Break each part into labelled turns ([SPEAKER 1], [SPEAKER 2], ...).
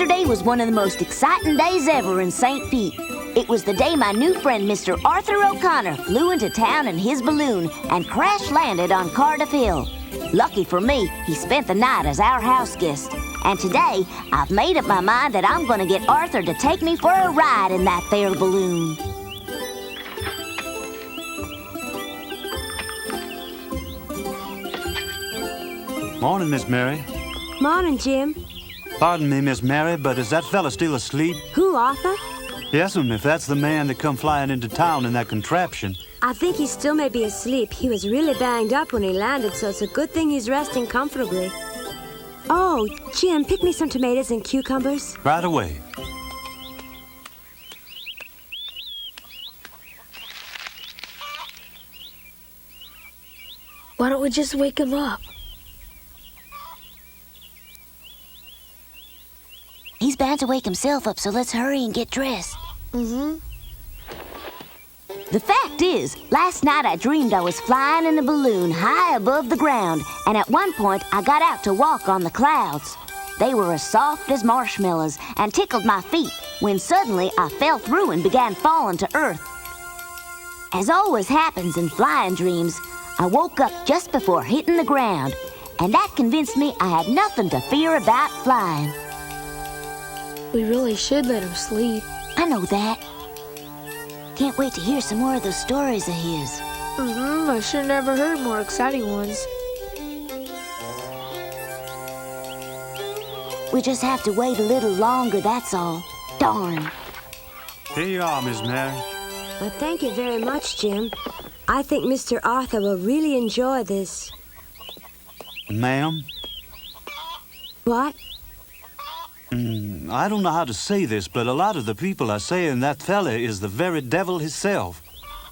[SPEAKER 1] Yesterday was one of the most exciting days ever in St. Pete. It was the day my new friend, Mr. Arthur O'Connor, flew into town in his balloon and crash-landed on Cardiff Hill. Lucky for me, he spent the night as our house guest. And today, I've made up my mind that I'm gonna get Arthur to take me for a ride in that there balloon.
[SPEAKER 2] Morning, Miss Mary.
[SPEAKER 3] Morning, Jim.
[SPEAKER 2] Pardon me, Miss Mary, but is that fella still asleep?
[SPEAKER 3] Who, Arthur?
[SPEAKER 2] Yes'm, if that's the man that come flying into town in that contraption.
[SPEAKER 3] I think he still may be asleep. He was really banged up when he landed, so it's a good thing he's resting comfortably. Oh, Jim, pick me some tomatoes and cucumbers.
[SPEAKER 2] Right away.
[SPEAKER 4] Why don't we just wake him up?
[SPEAKER 1] He's bound to wake himself up, so let's hurry and get dressed.
[SPEAKER 4] Mm-hmm.
[SPEAKER 1] The fact is, last night I dreamed I was flying in a balloon high above the ground, and at one point I got out to walk on the clouds. They were as soft as marshmallows and tickled my feet when suddenly I fell through and began falling to earth. As always happens in flying dreams, I woke up just before hitting the ground, and that convinced me I had nothing to fear about flying.
[SPEAKER 4] We really should let him sleep.
[SPEAKER 1] I know that. Can't wait to hear some more of those stories of his.
[SPEAKER 4] Mm-hmm. I sure never heard more exciting ones.
[SPEAKER 1] We just have to wait a little longer, that's all. Darn.
[SPEAKER 2] Here you are, Miss Mary.
[SPEAKER 3] Well, thank you very much, Jim. I think Mr. Arthur will really enjoy this.
[SPEAKER 2] Ma'am?
[SPEAKER 3] What?
[SPEAKER 2] I don't know how to say this, but a lot of the people are saying that fella is the very devil himself.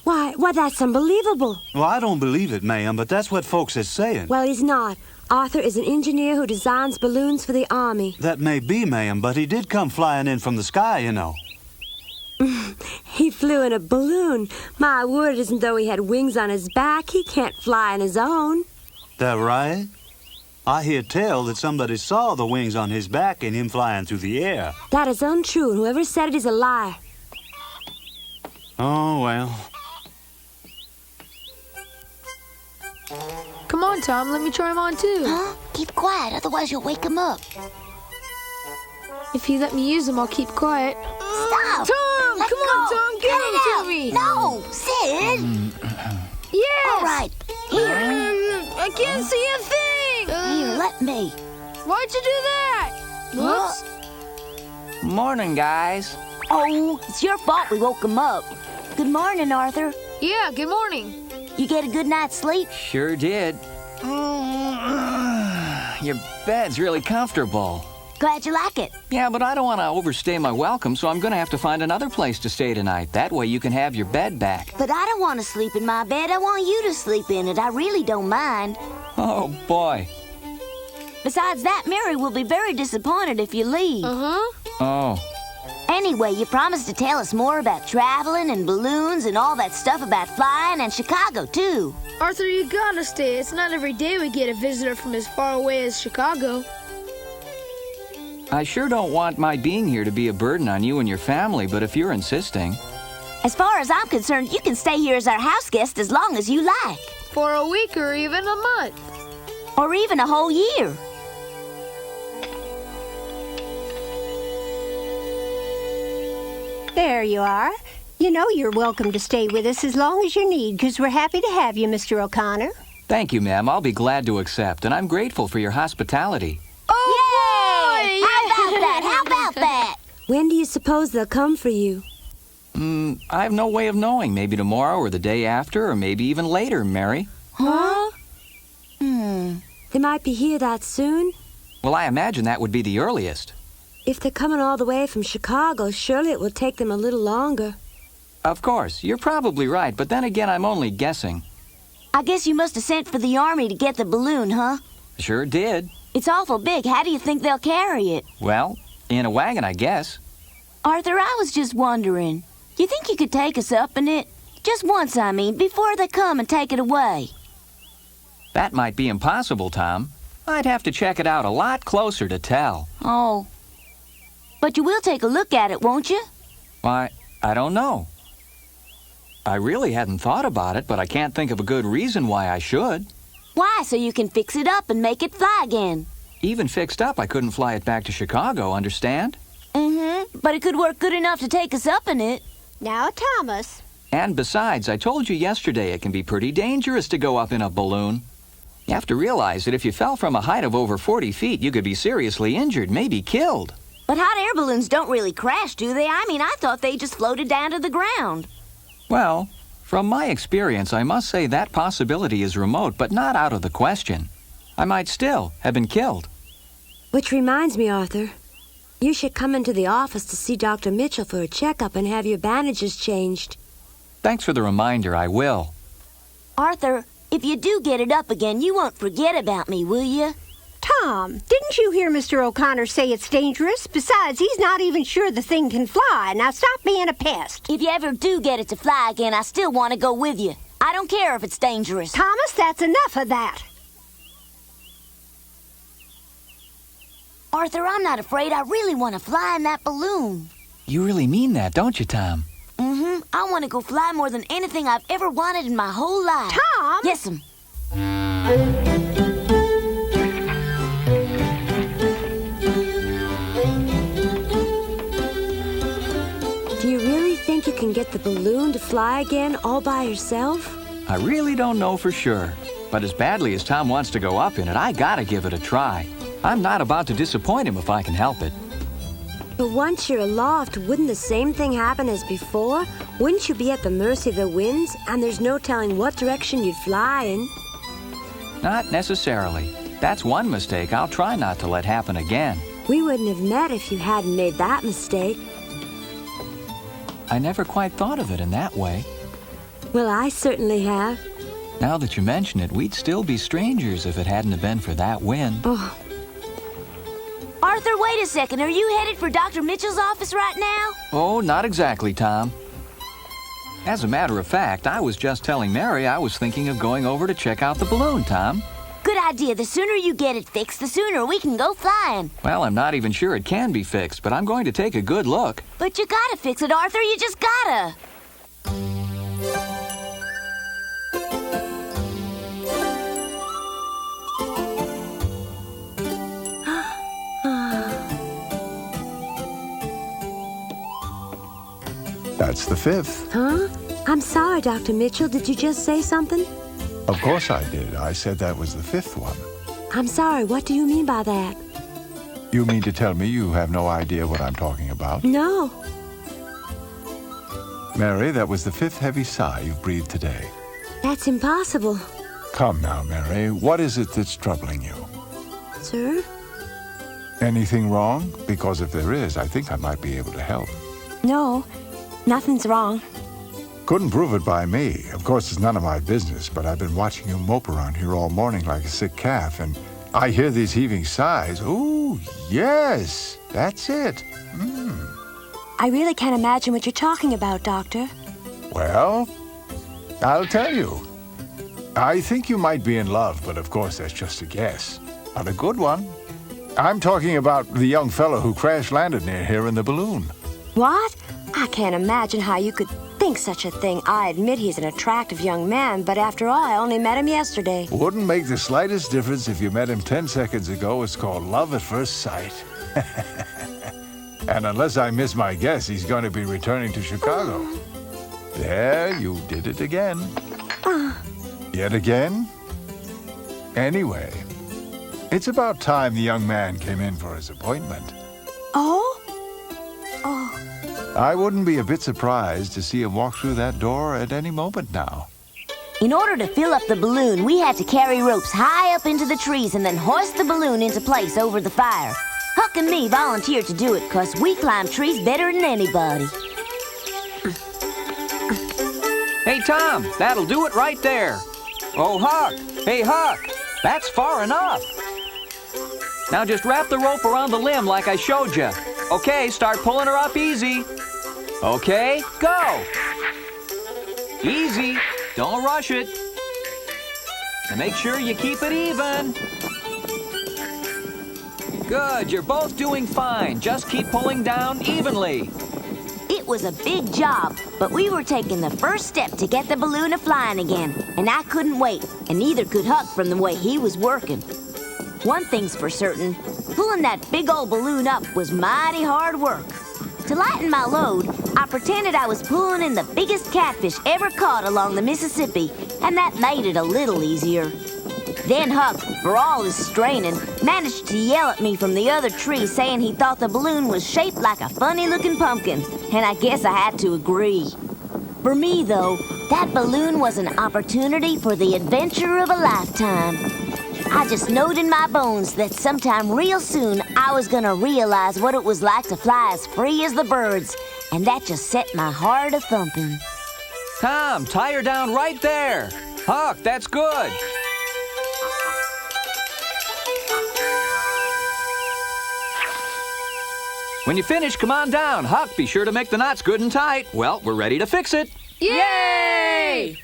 [SPEAKER 3] Why, that's unbelievable.
[SPEAKER 2] Well, I don't believe it, ma'am, but that's what folks is saying.
[SPEAKER 3] Well, he's not. Arthur is an engineer who designs balloons for the Army.
[SPEAKER 2] That may be, ma'am, but he did come flying in from the sky, you know.
[SPEAKER 3] He flew in a balloon. My word, isn't though he had wings on his back. He can't fly on his own.
[SPEAKER 2] That right? I hear tell that somebody saw the wings on his back and him flying through the air.
[SPEAKER 3] That is untrue, and whoever said it is a liar.
[SPEAKER 2] Oh, well.
[SPEAKER 4] Come on, Tom, let me try him on too.
[SPEAKER 1] Huh? Keep quiet, otherwise you'll wake him up.
[SPEAKER 4] If you let me use him, I'll keep quiet.
[SPEAKER 1] Stop!
[SPEAKER 4] Tom,
[SPEAKER 1] Let
[SPEAKER 4] come
[SPEAKER 1] go.
[SPEAKER 4] on, Tom, give
[SPEAKER 1] Cut
[SPEAKER 4] him
[SPEAKER 1] it
[SPEAKER 4] to
[SPEAKER 1] out.
[SPEAKER 4] me.
[SPEAKER 1] No, Sid.
[SPEAKER 4] Yes.
[SPEAKER 1] All right, here.
[SPEAKER 4] I can't see a thing.
[SPEAKER 1] Here, let me.
[SPEAKER 4] Why'd you do that? Whoops.
[SPEAKER 5] Morning, guys.
[SPEAKER 1] Oh, it's your fault we woke him up. Good morning, Arthur.
[SPEAKER 4] Yeah, good morning.
[SPEAKER 1] You get a good night's sleep?
[SPEAKER 5] Sure did. Your bed's really comfortable.
[SPEAKER 1] Glad you like it.
[SPEAKER 5] Yeah, but I don't want to overstay my welcome, so I'm going to have to find another place to stay tonight. That way you can have your bed back.
[SPEAKER 1] But I don't want to sleep in my bed. I want you to sleep in it. I really don't mind.
[SPEAKER 5] Oh, boy.
[SPEAKER 1] Besides that, Mary will be very disappointed if you leave.
[SPEAKER 4] Uh-huh.
[SPEAKER 5] Oh.
[SPEAKER 1] Anyway, you promised to tell us more about traveling and balloons and all that stuff about flying and Chicago, too.
[SPEAKER 4] Arthur, you gotta stay. It's not every day we get a visitor from as far away as Chicago.
[SPEAKER 5] I sure don't want my being here to be a burden on you and your family, but if you're insisting...
[SPEAKER 1] As far as I'm concerned, you can stay here as our house guest as long as you like.
[SPEAKER 4] For a week or even a month.
[SPEAKER 1] Or even a whole year.
[SPEAKER 6] There you are. You know you're welcome to stay with us as long as you need, because we're happy to have you, Mr. O'Connor.
[SPEAKER 5] Thank you, ma'am. I'll be glad to accept, and I'm grateful for your hospitality.
[SPEAKER 4] Oh,
[SPEAKER 1] Yay! How about that? How about that?
[SPEAKER 3] When do you suppose they'll come for you?
[SPEAKER 5] I have no way of knowing. Maybe tomorrow or the day after, or maybe even later, Mary.
[SPEAKER 3] Huh? They might be here that soon.
[SPEAKER 5] Well, I imagine that would be the earliest.
[SPEAKER 3] If they're coming all the way from Chicago, surely it will take them a little longer.
[SPEAKER 5] Of course, you're probably right, but then again, I'm only guessing.
[SPEAKER 1] I guess you must have sent for the Army to get the balloon, huh?
[SPEAKER 5] Sure did.
[SPEAKER 1] It's awful big. How do you think they'll carry it?
[SPEAKER 5] Well, in a wagon, I guess.
[SPEAKER 1] Arthur, I was just wondering. You think you could take us up in it? Just once, I mean, before they come and take it away.
[SPEAKER 5] That might be impossible, Tom. I'd have to check it out a lot closer to tell.
[SPEAKER 1] Oh. But you will take a look at it, won't you?
[SPEAKER 5] Why, I don't know. I really hadn't thought about it, but I can't think of a good reason why I should.
[SPEAKER 1] Why, so you can fix it up and make it fly again.
[SPEAKER 5] Even fixed up, I couldn't fly it back to Chicago, understand?
[SPEAKER 1] But it could work good enough to take us up in it.
[SPEAKER 6] Now, Thomas.
[SPEAKER 5] And besides, I told you yesterday it can be pretty dangerous to go up in a balloon. You have to realize that if you fell from a height of over 40 feet, you could be seriously injured, maybe killed.
[SPEAKER 1] But hot air balloons don't really crash, do they? I mean, I thought they just floated down to the ground.
[SPEAKER 5] Well, from my experience, I must say that possibility is remote, but not out of the question. I might still have been killed.
[SPEAKER 3] Which reminds me, Arthur, you should come into the office to see Dr. Mitchell for a checkup and have your bandages changed.
[SPEAKER 5] Thanks for the reminder, I will.
[SPEAKER 1] Arthur, if you do get it up again, you won't forget about me, will you?
[SPEAKER 6] Tom, didn't you hear Mr. O'Connor say it's dangerous? Besides, he's not even sure the thing can fly. Now stop being a pest.
[SPEAKER 1] If you ever do get it to fly again, I still want to go with you. I don't care if it's dangerous.
[SPEAKER 6] Thomas, that's enough of that.
[SPEAKER 1] Arthur, I'm not afraid. I really want to fly in that balloon.
[SPEAKER 5] You really mean that, don't you, Tom?
[SPEAKER 1] I want to go fly more than anything I've ever wanted in my whole life.
[SPEAKER 6] Tom!
[SPEAKER 1] Yes'm.
[SPEAKER 3] Do you really think you can get the balloon to fly again all by yourself?
[SPEAKER 5] I really don't know for sure. But as badly as Tom wants to go up in it, I gotta give it a try. I'm not about to disappoint him if I can help it.
[SPEAKER 3] But once you're aloft, wouldn't the same thing happen as before? Wouldn't you be at the mercy of the winds, and there's no telling what direction you'd fly in?
[SPEAKER 5] Not necessarily. That's one mistake I'll try not to let happen again.
[SPEAKER 3] We wouldn't have met if you hadn't made that mistake.
[SPEAKER 5] I never quite thought of it in that way.
[SPEAKER 3] Well, I certainly have.
[SPEAKER 5] Now that you mention it, we'd still be strangers if it hadn't have been for that wind.
[SPEAKER 3] Oh,
[SPEAKER 1] Arthur, wait a second. Are you headed for Dr. Mitchell's office right now?
[SPEAKER 5] Oh, not exactly, Tom. As a matter of fact, I was just telling Mary I was thinking of going over to check out the balloon, Tom.
[SPEAKER 1] Good idea. The sooner you get it fixed, the sooner we can go flying.
[SPEAKER 5] Well, I'm not even sure it can be fixed, but I'm going to take a good look.
[SPEAKER 1] But you gotta fix it, Arthur. You just gotta.
[SPEAKER 7] That's the fifth.
[SPEAKER 3] huh? I'm sorry, Dr. Mitchell. Did you just say something?
[SPEAKER 7] Of course I did. I said that was the fifth one.
[SPEAKER 3] I'm sorry. What do you mean by that?
[SPEAKER 7] You mean to tell me you have no idea what I'm talking about?
[SPEAKER 3] No.
[SPEAKER 7] Mary, that was the fifth heavy sigh you've breathed today.
[SPEAKER 3] That's impossible.
[SPEAKER 7] Come now, Mary. What is it that's troubling you?
[SPEAKER 3] Sir?
[SPEAKER 7] Anything wrong? Because if there is, I think I might be able to help.
[SPEAKER 3] No. Nothing's wrong.
[SPEAKER 7] Couldn't prove it by me. Of course, it's none of my business, but I've been watching you mope around here all morning like a sick calf, and I hear these heaving sighs. Ooh, yes, that's it.
[SPEAKER 3] I really can't imagine what you're talking about, Doctor.
[SPEAKER 7] Well, I'll tell you. I think you might be in love, but of course that's just a guess. Not a good one. I'm talking about the young fellow who crash-landed near here in the balloon.
[SPEAKER 3] What? I can't imagine how you could think such a thing. I admit he's an attractive young man, but after all, I only met him yesterday.
[SPEAKER 7] Wouldn't make the slightest difference if you met him 10 seconds ago. It's called love at first sight. And unless I miss my guess, he's going to be returning to Chicago. There, you did it again. Yet again? Anyway, it's about time the young man came in for his appointment.
[SPEAKER 3] Oh?
[SPEAKER 7] I wouldn't be a bit surprised to see him walk through that door at any moment now.
[SPEAKER 1] In order to fill up the balloon, we had to carry ropes high up into the trees and then hoist the balloon into place over the fire. Huck and me volunteered to do it because we climb trees better than anybody.
[SPEAKER 5] Hey, Tom, that'll do it right there. Oh, Huck. Hey, Huck. That's far enough. Now just wrap the rope around the limb like I showed you. Okay, start pulling her up easy. Okay, go. Easy. Don't rush it. And make sure you keep it even. Good, you're both doing fine. Just keep pulling down evenly.
[SPEAKER 1] It was a big job, but we were taking the first step to get the balloon a-flying again, and I couldn't wait, and neither could Huck from the way he was working. One thing's for certain, pulling that big old balloon up was mighty hard work. To lighten my load, I pretended I was pulling in the biggest catfish ever caught along the Mississippi, and that made it a little easier. Then Huck, for all his straining, managed to yell at me from the other tree saying he thought the balloon was shaped like a funny-looking pumpkin, and I guess I had to agree. For me, though, that balloon was an opportunity for the adventure of a lifetime. I just knowed in my bones that sometime real soon I was gonna realize what it was like to fly as free as the birds, and that just set my heart a-thumping.
[SPEAKER 5] Tom, tie her down right there. Huck, that's good. When you finish, come on down. Huck, be sure to make the knots good and tight. Well, we're ready to fix it.
[SPEAKER 4] Yay!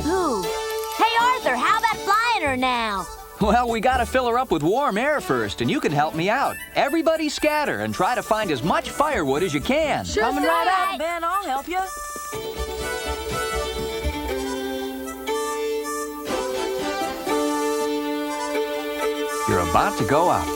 [SPEAKER 1] Ooh. Hey, Arthur, how about flying her now?
[SPEAKER 5] Well, we gotta fill her up with warm air first, and you can help me out. Everybody scatter and try to find as much firewood as you can.
[SPEAKER 4] Sure.
[SPEAKER 8] Coming right up, Ben. I'll help you.
[SPEAKER 5] You're about to go up.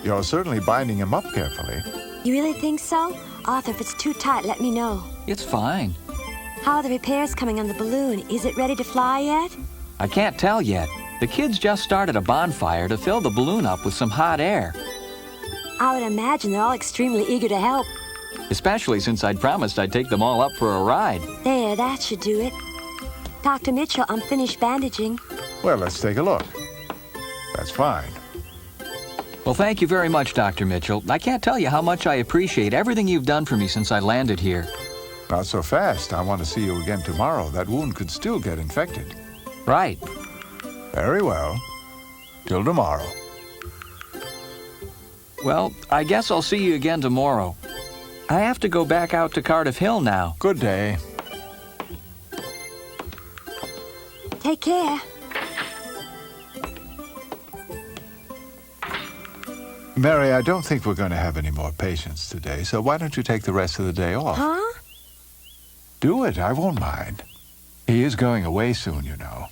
[SPEAKER 7] You're certainly binding him up carefully.
[SPEAKER 3] You really think so? Arthur, if it's too tight, let me know.
[SPEAKER 5] It's fine.
[SPEAKER 3] How are the repairs coming on the balloon? Is it ready to fly yet?
[SPEAKER 5] I can't tell yet. The kids just started a bonfire to fill the balloon up with some hot air.
[SPEAKER 3] I would imagine they're all extremely eager to help.
[SPEAKER 5] Especially since I'd promised I'd take them all up for a ride.
[SPEAKER 3] There, that should do it. Dr. Mitchell, I'm finished bandaging.
[SPEAKER 7] Well, let's take a look. That's fine.
[SPEAKER 5] Well, thank you very much, Dr. Mitchell. I can't tell you how much I appreciate everything you've done for me since I landed here.
[SPEAKER 7] Not so fast. I want to see you again tomorrow. That wound could still get infected.
[SPEAKER 5] Right.
[SPEAKER 7] Very well. Till tomorrow.
[SPEAKER 5] Well, I guess I'll see you again tomorrow. I have to go back out to Cardiff Hill now.
[SPEAKER 7] Good day.
[SPEAKER 3] Take care.
[SPEAKER 7] Mary, I don't think we're going to have any more patients today, so why don't you take the rest of the day off?
[SPEAKER 3] Huh?
[SPEAKER 7] Do it. I won't mind. He is going away soon, you know.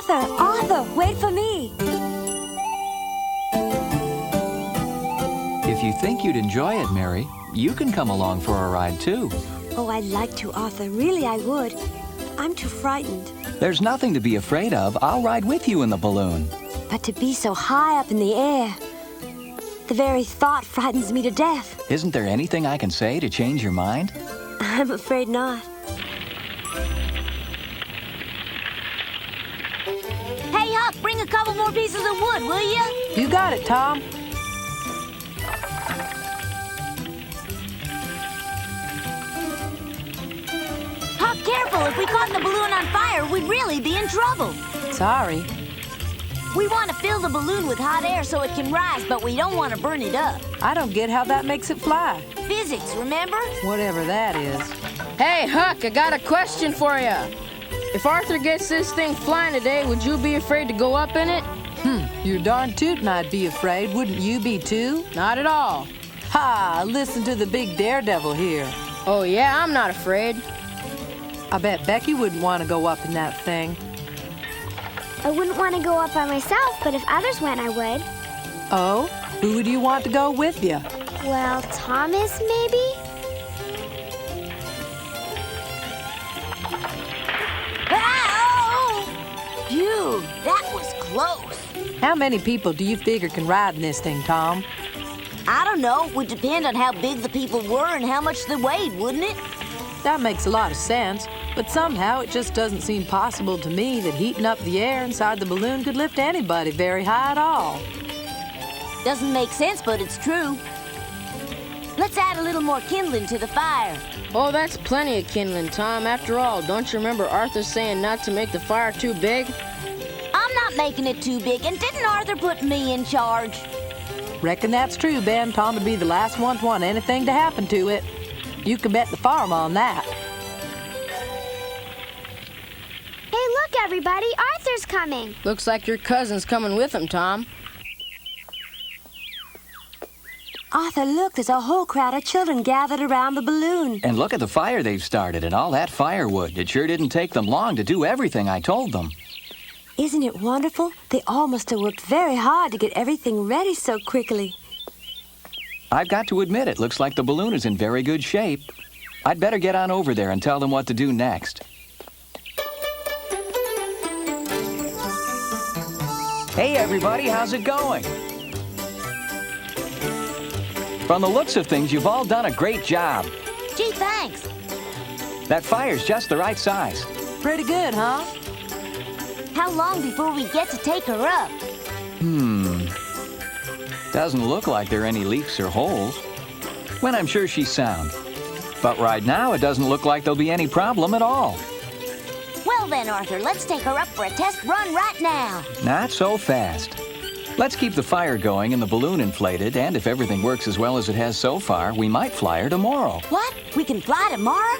[SPEAKER 3] Arthur, wait for me.
[SPEAKER 5] If you think you'd enjoy it, Mary, you can come along for a ride, too.
[SPEAKER 3] Oh, I'd like to, Arthur. Really, I would. I'm too frightened.
[SPEAKER 5] There's nothing to be afraid of. I'll ride with you in the balloon.
[SPEAKER 3] But to be so high up in the air, the very thought frightens me to death.
[SPEAKER 5] Isn't there anything I can say to change your mind?
[SPEAKER 3] I'm afraid not.
[SPEAKER 1] Hey, Huck, bring a couple more pieces of wood, will you?
[SPEAKER 8] You got it, Tom.
[SPEAKER 1] Huck, careful. If we caught the balloon on fire, we'd really be in trouble.
[SPEAKER 8] Sorry.
[SPEAKER 1] We want to fill the balloon with hot air so it can rise, but we don't want to burn it up.
[SPEAKER 8] I don't get how that makes it fly.
[SPEAKER 1] Physics, remember?
[SPEAKER 8] Whatever that is.
[SPEAKER 4] Hey, Huck, I got a question for you. If Arthur gets this thing flying today, would you be afraid to go up in it?
[SPEAKER 8] You're darn tootin' I'd be afraid. Wouldn't you be too?
[SPEAKER 4] Not at all.
[SPEAKER 8] Ha! Listen to the big daredevil here.
[SPEAKER 4] Oh, yeah, I'm not afraid.
[SPEAKER 8] I bet Becky wouldn't want to go up in that thing.
[SPEAKER 9] I wouldn't want to go up by myself, but if others went, I would.
[SPEAKER 8] Oh? Who would you want to go with you?
[SPEAKER 9] Well, Thomas, maybe?
[SPEAKER 1] Ow! Phew, that was close.
[SPEAKER 8] How many people do you figure can ride in this thing, Tom?
[SPEAKER 1] I don't know. It would depend on how big the people were and how much they weighed, wouldn't it?
[SPEAKER 8] That makes a lot of sense, but somehow it just doesn't seem possible to me that heating up the air inside the balloon could lift anybody very high at all.
[SPEAKER 1] Doesn't make sense, but it's true. Let's add a little more kindling to the fire.
[SPEAKER 4] Oh, that's plenty of kindling, Tom. After all, don't you remember Arthur saying not to make the fire too big?
[SPEAKER 1] I'm not making it too big, and didn't Arthur put me in charge?
[SPEAKER 8] Reckon that's true, Ben. Tom would be the last one to want anything to happen to it. You can bet the farm on that.
[SPEAKER 9] Hey, look, everybody. Arthur's coming.
[SPEAKER 4] Looks like your cousin's coming with him, Tom.
[SPEAKER 3] Arthur, look, there's a whole crowd of children gathered around the balloon.
[SPEAKER 5] And look at the fire they've started and all that firewood. It sure didn't take them long to do everything I told them.
[SPEAKER 3] Isn't it wonderful? They all must have worked very hard to get everything ready so quickly.
[SPEAKER 5] I've got to admit, it looks like the balloon is in very good shape. I'd better get on over there and tell them what to do next. Hey, everybody, how's it going? From the looks of things, you've all done a great job.
[SPEAKER 1] Gee, thanks.
[SPEAKER 5] That fire's just the right size.
[SPEAKER 8] Pretty good, huh?
[SPEAKER 1] How long before we get to take her up?
[SPEAKER 5] Doesn't look like there are any leaks or holes. When I'm sure she's sound. But right now, it doesn't look like there'll be any problem at all.
[SPEAKER 1] Well then, Arthur, let's take her up for a test run right now.
[SPEAKER 5] Not so fast. Let's keep the fire going and the balloon inflated, and if everything works as well as it has so far, we might fly her tomorrow.
[SPEAKER 1] What? We can fly tomorrow?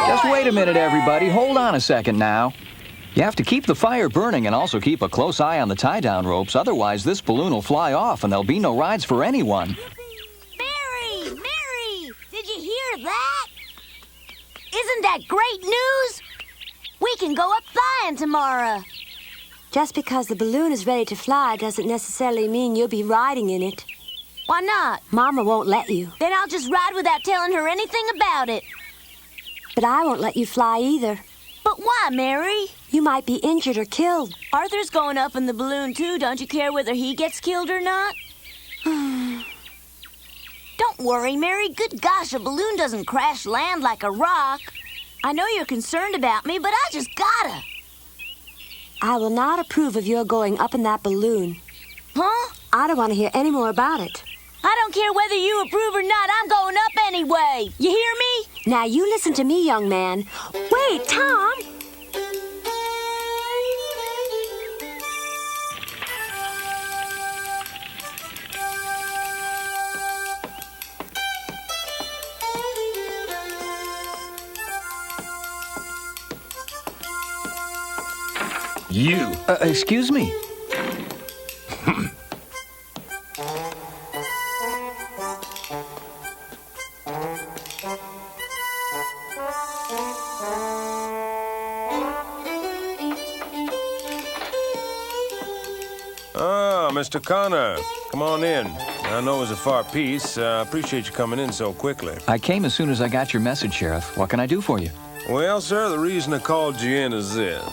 [SPEAKER 5] Just wait a minute, everybody. Hold on a second now. You have to keep the fire burning and also keep a close eye on the tie-down ropes. Otherwise, this balloon will fly off and there'll be no rides for anyone.
[SPEAKER 1] Mary! Mary! Did you hear that? Isn't that great news? We can go up flying tomorrow.
[SPEAKER 3] Just because the balloon is ready to fly doesn't necessarily mean you'll be riding in it.
[SPEAKER 1] Why not?
[SPEAKER 3] Mama won't let you.
[SPEAKER 1] Then I'll just ride without telling her anything about it.
[SPEAKER 3] But I won't let you fly either.
[SPEAKER 1] But why, Mary?
[SPEAKER 3] You might be injured or killed.
[SPEAKER 1] Arthur's going up in the balloon, too. Don't you care whether he gets killed or not? Don't worry, Mary. Good gosh, a balloon doesn't crash land like a rock. I know you're concerned about me, but I just gotta.
[SPEAKER 3] I will not approve of your going up in that balloon.
[SPEAKER 1] Huh?
[SPEAKER 3] I don't want to hear any more about it.
[SPEAKER 1] I don't care whether you approve or not. I'm going up anyway. You hear me?
[SPEAKER 3] Now you listen to me, young man. Wait, Tom!
[SPEAKER 5] You. Excuse me.
[SPEAKER 10] Ah, Mr. Connor. Come on in. I know it was a far piece. I appreciate you coming in so quickly.
[SPEAKER 5] I came as soon as I got your message, Sheriff. What can I do for you?
[SPEAKER 10] Well, sir, the reason I called you in is this.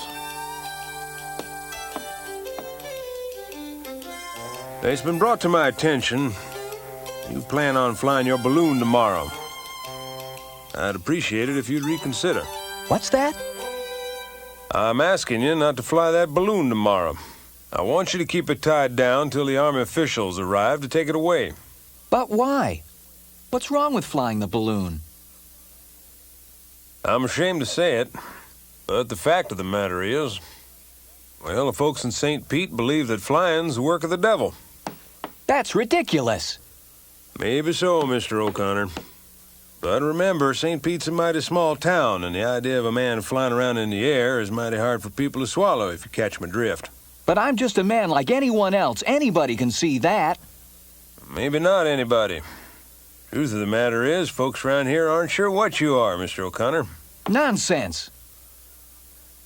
[SPEAKER 10] It's been brought to my attention you plan on flying your balloon tomorrow. I'd appreciate it if you'd reconsider.
[SPEAKER 5] What's that?
[SPEAKER 10] I'm asking you not to fly that balloon tomorrow. I want you to keep it tied down till the Army officials arrive to take it away.
[SPEAKER 5] But why? What's wrong with flying the balloon?
[SPEAKER 10] I'm ashamed to say it, but the fact of the matter is, well, the folks in St. Pete believe that flying's the work of the devil.
[SPEAKER 5] That's ridiculous.
[SPEAKER 10] Maybe so, Mr. O'Connor. But remember, St. Pete's a mighty small town, and the idea of a man flying around in the air is mighty hard for people to swallow, if you catch my drift.
[SPEAKER 5] But I'm just a man like anyone else. Anybody can see that.
[SPEAKER 10] Maybe not anybody. Truth of the matter is, folks around here aren't sure what you are, Mr. O'Connor.
[SPEAKER 5] Nonsense.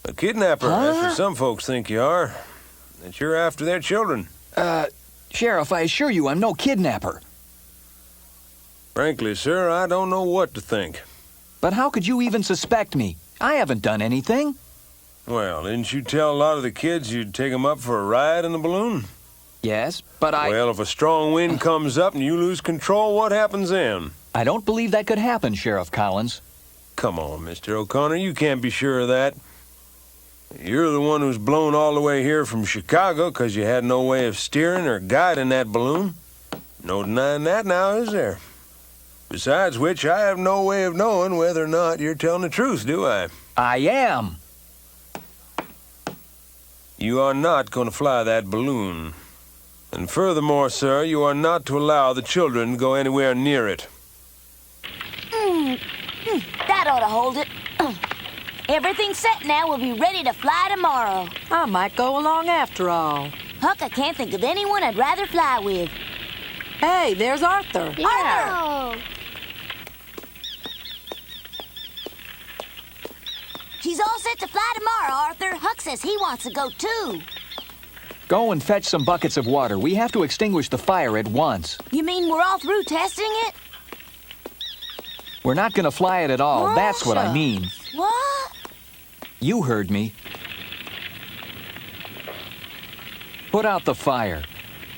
[SPEAKER 10] A kidnapper, that's what some folks think you are. that you're after their children.
[SPEAKER 5] Sheriff, I assure you I'm no kidnapper.
[SPEAKER 10] Frankly, sir, I don't know what to think.
[SPEAKER 5] But how could you even suspect me? I haven't done anything.
[SPEAKER 10] Well, didn't you tell a lot of the kids you'd take them up for a ride in the balloon?
[SPEAKER 5] Yes, but
[SPEAKER 10] Well, if a strong wind comes up and you lose control, what happens then?
[SPEAKER 5] I don't believe that could happen, Sheriff Collins.
[SPEAKER 10] Come on, Mr. O'Connor, you can't be sure of that. You're the one who's blown all the way here from Chicago because you had no way of steering or guiding that balloon. No denying that now, is there? Besides which, I have no way of knowing whether or not you're telling the truth, do I?
[SPEAKER 5] I am.
[SPEAKER 10] You are not going to fly that balloon. And furthermore, sir, you are not to allow the children to go anywhere near it.
[SPEAKER 1] That ought to hold it. Everything's set now. We'll be ready to fly tomorrow.
[SPEAKER 8] I might go along after all.
[SPEAKER 1] Huck, I can't think of anyone I'd rather fly with.
[SPEAKER 8] Hey, there's Arthur.
[SPEAKER 9] Oh.
[SPEAKER 1] She's all set to fly tomorrow, Arthur. Huck says he wants to go too.
[SPEAKER 5] Go and fetch some buckets of water. We have to extinguish the fire at once.
[SPEAKER 1] You mean we're all through testing it?
[SPEAKER 5] We're not going to fly it at all. That's what I mean.
[SPEAKER 1] What?
[SPEAKER 5] You heard me. Put out the fire.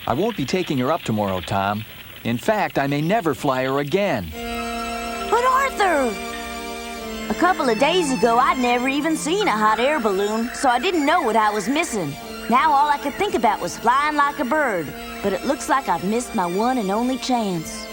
[SPEAKER 5] I won't be taking her up tomorrow, Tom. In fact, I may never fly her again.
[SPEAKER 1] But Arthur! A couple of days ago, I'd never even seen a hot air balloon, so I didn't know what I was missing. Now all I could think about was flying like a bird. But it looks like I've missed my one and only chance.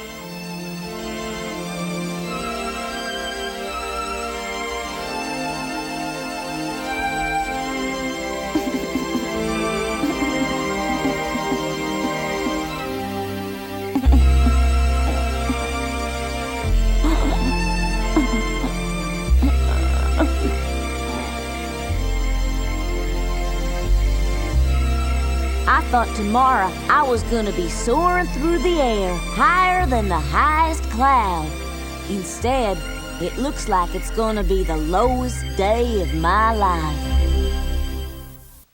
[SPEAKER 1] I thought tomorrow I was gonna be soaring through the air, higher than the highest cloud. Instead, it looks like it's gonna be the lowest day of my life.